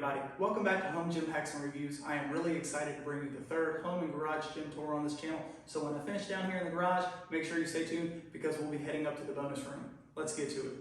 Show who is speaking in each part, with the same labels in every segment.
Speaker 1: everybody, welcome back to Home Gym Hacks and Reviews. I am really excited to bring you the third home and garage gym tour on this channel. So when I finish down here in the garage, make sure you stay tuned because we'll be heading up to the bonus room. Let's get to it.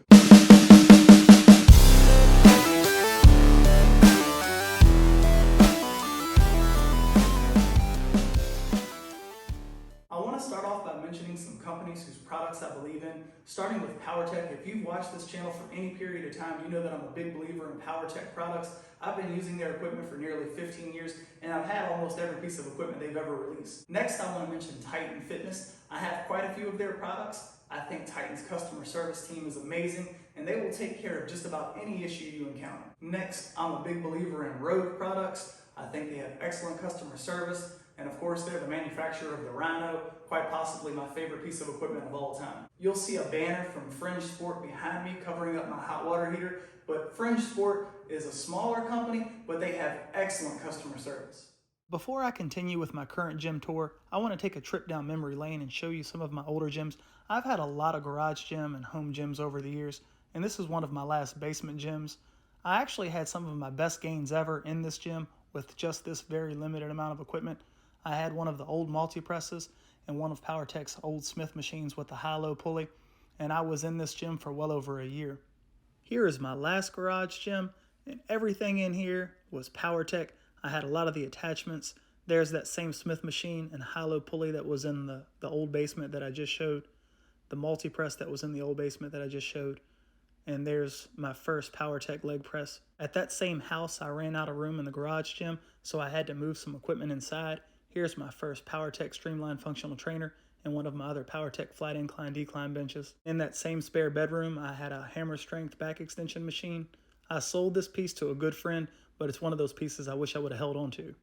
Speaker 1: I want to start off by mentioning some companies whose products I believe in, starting with Powertec. If you've watched this channel for any period of time, you know that I'm a big believer in Powertec products. I've been using their equipment for nearly 15 years, and I've had almost every piece of equipment they've ever released. Next, I want to mention Titan Fitness. I have quite a few of their products. I think Titan's customer service team is amazing, and they will take care of just about any issue you encounter. Next, I'm a big believer in Rogue products. I think they have excellent customer service. And of course, they're the manufacturer of the Rhino, quite possibly my favorite piece of equipment of all time. You'll see a banner from Fringe Sport behind me covering up my hot water heater, but Fringe Sport is a smaller company, but they have excellent customer service. Before I continue with my current gym tour, I want to take a trip down memory lane and show you some of my older gyms. I've had a lot of garage gym and home gyms over the years, and this is one of my last basement gyms. I actually had some of my best gains ever in this gym with just this very limited amount of equipment. I had one of the old multi-presses and one of Powertec's old Smith machines with the high-low pulley, and I was in this gym for well over a year. Here is my last garage gym, and everything in here was Powertec. I had a lot of the attachments. There's that same Smith machine and high-low pulley that was in the old basement that I just showed, the multi-press that was in the old basement that I just showed, and there's my first Powertec leg press. At that same house, I ran out of room in the garage gym, so I had to move some equipment inside. Here's my first Powertec Streamline Functional Trainer and one of my other Powertec Flat Incline Decline benches. In that same spare bedroom, I had a hammer strength back extension machine. I sold this piece to a good friend, but it's one of those pieces I wish I would have held on to.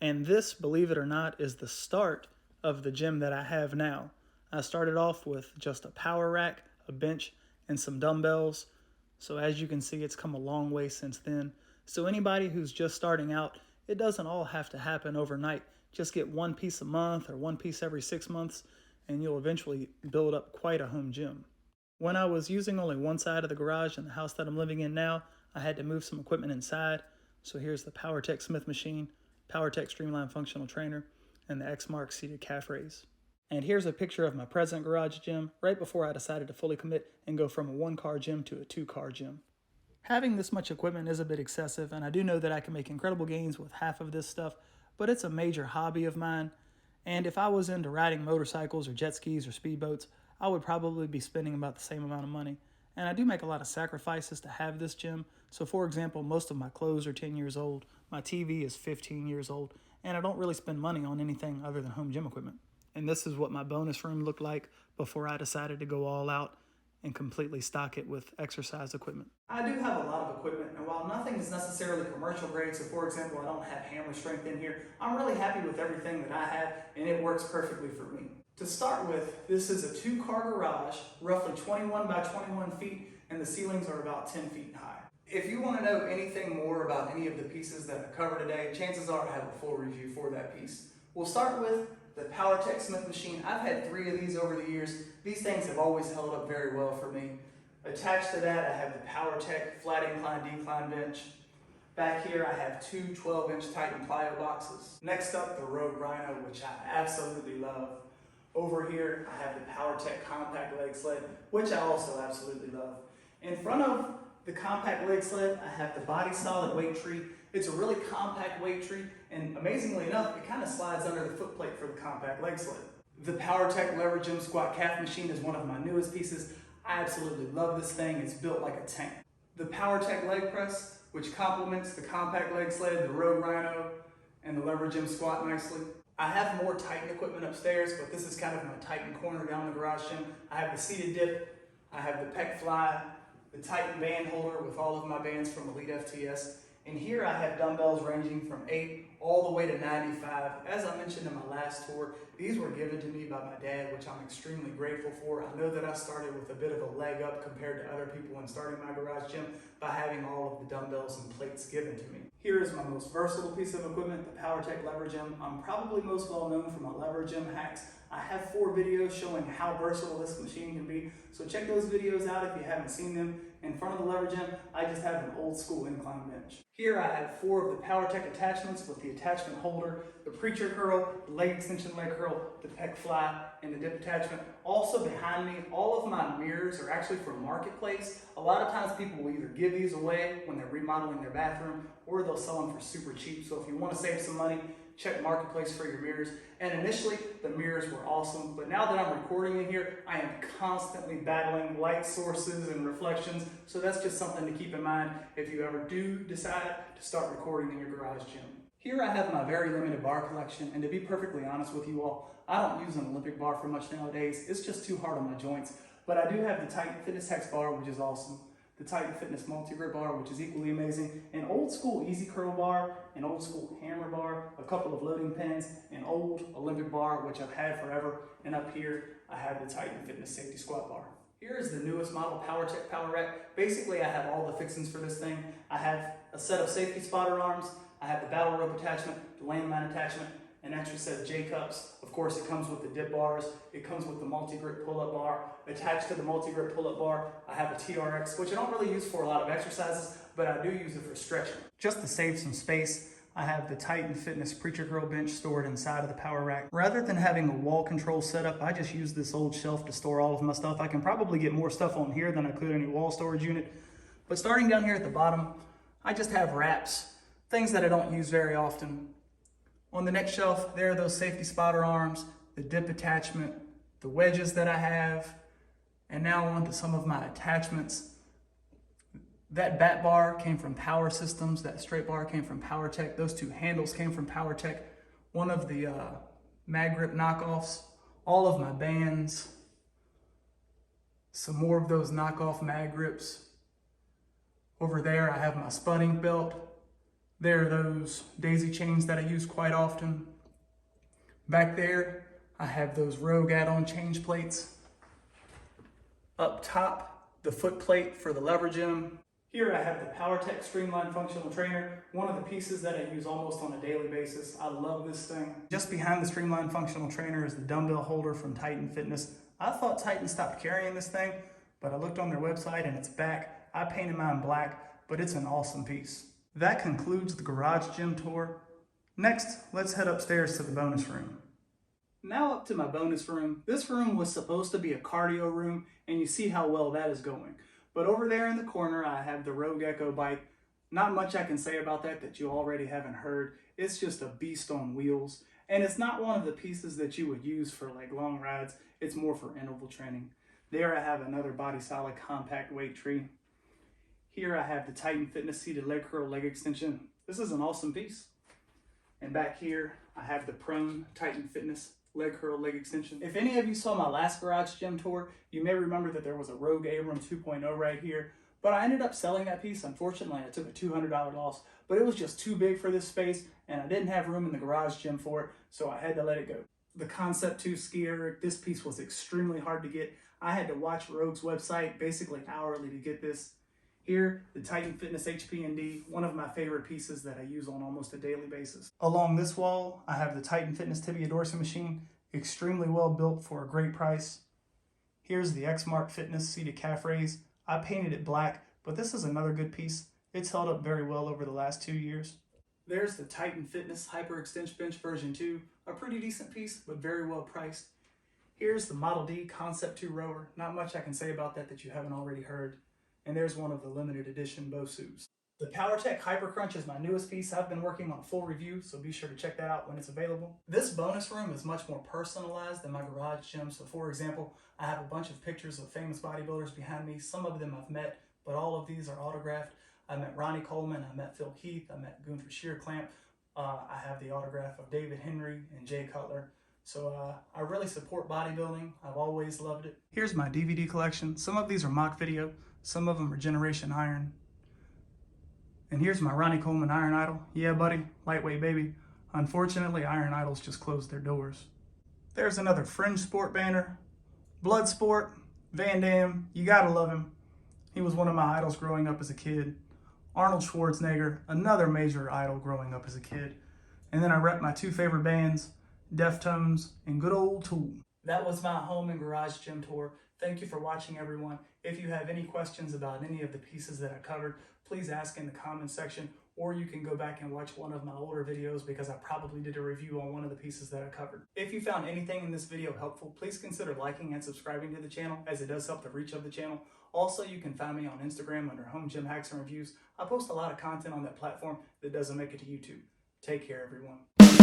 Speaker 1: And this, believe it or not, is the start of the gym that I have now. I started off with just a power rack, a bench, and some dumbbells. So as you can see, it's come a long way since then. So anybody who's just starting out, it doesn't all have to happen overnight. Just get one piece a month or one piece every 6 months, and you'll eventually build up quite a home gym. When I was using only one side of the garage in the house that I'm living in now, I had to move some equipment inside. So here's the Powertec Smith machine, Powertec Streamline Functional Trainer, and the XMark seated calf raise. And here's a picture of my present garage gym right before I decided to fully commit and go from a 1-car gym to a 2-car gym. Having this much equipment is a bit excessive, and I do know that I can make incredible gains with half of this stuff, but it's a major hobby of mine, and if I was into riding motorcycles or jet skis or speedboats, I would probably be spending about the same amount of money. And I do make a lot of sacrifices to have this gym. So for example, most of my clothes are 10 years old, my TV is 15 years old, and I don't really spend money on anything other than home gym equipment. And this is what my bonus room looked like before I decided to go all out and completely stock it with exercise equipment. I do have a lot of equipment, and while nothing is necessarily commercial grade, so for example, I don't have hammer strength in here, I'm really happy with everything that I have, and it works perfectly for me. To start with, this is a 2-car garage, roughly 21 by 21 feet, and the ceilings are about 10 feet high. If you want to know anything more about any of the pieces that I cover today, chances are I have a full review for that piece. We'll start with the Powertec Smith machine. I've had 3 of these over the years. These things have always held up very well for me. Attached to that, I have the Powertec Flat Incline Decline bench. Back here, I have 2 12-inch Titan plyo boxes. Next up, the Rogue Rhino, which I absolutely love. Over here, I have the Powertec Compact Leg Sled, which I also absolutely love. In front of the compact leg sled, I have the Body Solid weight tree. It's a really compact weight tree, and amazingly enough, it kind of slides under the foot plate for the compact leg sled. The Powertec Levergym squat calf machine is one of my newest pieces. I absolutely love this thing. It's built like a tank. The Powertec leg press, which complements the compact leg sled, the Rogue Rhino, and the Levergym squat nicely. I have more Titan equipment upstairs, but this is kind of my Titan corner down the garage gym. I have the seated dip, I have the Pec Fly, the Titan band holder with all of my bands from Elite FTS. And here I have dumbbells ranging from 8 all the way to 95. As I mentioned in my last tour, these were given to me by my dad, which I'm extremely grateful for. I know that I started with a bit of a leg up compared to other people when starting my garage gym by having all of the dumbbells and plates given to me. Here is my most versatile piece of equipment, the Powertec Levergym. I'm probably most well known for my Levergym hacks. I have 4 videos showing how versatile this machine can be, so check those videos out if you haven't seen them. In front of the Levergym, I just have an old school incline bench. Here I have 4 of the Powertec attachments with the attachment holder, the preacher curl, the leg extension leg curl, the Pec Fly, and the dip attachment. Also behind me, all of my mirrors are actually from Marketplace. A lot of times people will either give these away when they're remodeling their bathroom, or they'll sell them for super cheap. So if you want to save some money, check Marketplace for your mirrors. And initially, the mirrors were awesome, but now that I'm recording in here, I am constantly battling light sources and reflections, so that's just something to keep in mind if you ever do decide to start recording in your garage gym. Here I have my very limited bar collection, and to be perfectly honest with you all, I don't use an Olympic bar for much nowadays. It's just too hard on my joints, but I do have the Titan Fitness Hex bar, which is awesome. The Titan Fitness Multi-Grip bar, which is equally amazing, an old school easy curl bar, an old school hammer bar, a couple of loading pins, an old Olympic bar, which I've had forever, and up here I have the Titan Fitness Safety Squat bar. Here is the newest model Powertec Power Rack. Basically, I have all the fixings for this thing. I have a set of safety spotter arms, I have the battle rope attachment, the landmine attachment, an extra set of J-cups. Of course, it comes with the dip bars. It comes with the multi-grip pull-up bar. Attached to the multi-grip pull-up bar, I have a TRX, which I don't really use for a lot of exercises, but I do use it for stretching. Just to save some space, I have the Titan Fitness Preacher Curl bench stored inside of the Power Rack. Rather than having a wall control setup, I just use this old shelf to store all of my stuff. I can probably get more stuff on here than I could in a wall storage unit. But starting down here at the bottom, I just have wraps, things that I don't use very often. On the next shelf, there are those safety spotter arms, the dip attachment, the wedges that I have, and now on to some of my attachments. That bat bar came from Power Systems, that straight bar came from Powertec, those 2 handles came from Powertec, one of the mag grip knockoffs, all of my bands, some more of those knockoff mag grips. Over there I have my sputting belt. There are those daisy chains that I use quite often. Back there, I have those Rogue add-on change plates. Up top, the foot plate for the Levergym. Here I have the Powertec Streamline Functional Trainer, one of the pieces that I use almost on a daily basis. I love this thing. Just behind the Streamline Functional Trainer is the dumbbell holder from Titan Fitness. I thought Titan stopped carrying this thing, but I looked on their website and it's back. I painted mine black, but it's an awesome piece. That concludes the garage gym tour. Next, let's head upstairs to the bonus room. Now up to my bonus room. This room was supposed to be a cardio room, and you see how well that is going. But over there in the corner, I have the Rogue Echo bike. Not much I can say about that you already haven't heard. It's just a beast on wheels. And it's not one of the pieces that you would use for like long rides. It's more for interval training. There I have another Body Solid compact weight tree. Here I have the Titan Fitness seated leg curl leg extension. This is an awesome piece. And back here, I have the Prone Titan Fitness leg curl leg extension. If any of you saw my last garage gym tour, you may remember that there was a Rogue Abram 2.0 right here, but I ended up selling that piece. Unfortunately, I took a $200 loss, but it was just too big for this space, and I didn't have room in the garage gym for it, so I had to let it go. The Concept 2 skier, this piece was extremely hard to get. I had to watch Rogue's website basically hourly to get this. Here, the Titan Fitness HP&D, one of my favorite pieces that I use on almost a daily basis. Along this wall, I have the Titan Fitness Tibia Dorsal machine, extremely well built for a great price. Here's the XMark Fitness seated calf raise. I painted it black, but this is another good piece. It's held up very well over the last 2 years. There's the Titan Fitness Hyper Extension Bench version 2, a pretty decent piece, but very well priced. Here's the Model D Concept 2 rower. Not much I can say about that you haven't already heard. And there's one of the limited edition Bosus. The Powertec Hyper Crunch is my newest piece. I've been working on a full review, so be sure to check that out when it's available. This bonus room is much more personalized than my garage gym. So for example, I have a bunch of pictures of famous bodybuilders behind me. Some of them I've met, but all of these are autographed. I met Ronnie Coleman, I met Phil Heath, I met Gunther Shearclamp. I have the autograph of David Henry and Jay Cutler. So I really support bodybuilding. I've always loved it. Here's my DVD collection. Some of these are mock video. Some of them are Generation Iron. And here's my Ronnie Coleman Iron Idol. Yeah, buddy, lightweight baby. Unfortunately, Iron Idols just closed their doors. There's another Fringe Sport banner. Bloodsport, Van Damme, you gotta love him. He was one of my idols growing up as a kid. Arnold Schwarzenegger, another major idol growing up as a kid. And then I rep my 2 favorite bands, Deftones and good old Tool. That was my home and garage gym tour. Thank you for watching, everyone. If you have any questions about any of the pieces that I covered, please ask in the comments section, or you can go back and watch one of my older videos because I probably did a review on one of the pieces that I covered. If you found anything in this video helpful, please consider liking and subscribing to the channel, as it does help the reach of the channel. Also, you can find me on Instagram under Home Gym Hacks and Reviews. I post a lot of content on that platform that doesn't make it to YouTube. Take care, everyone.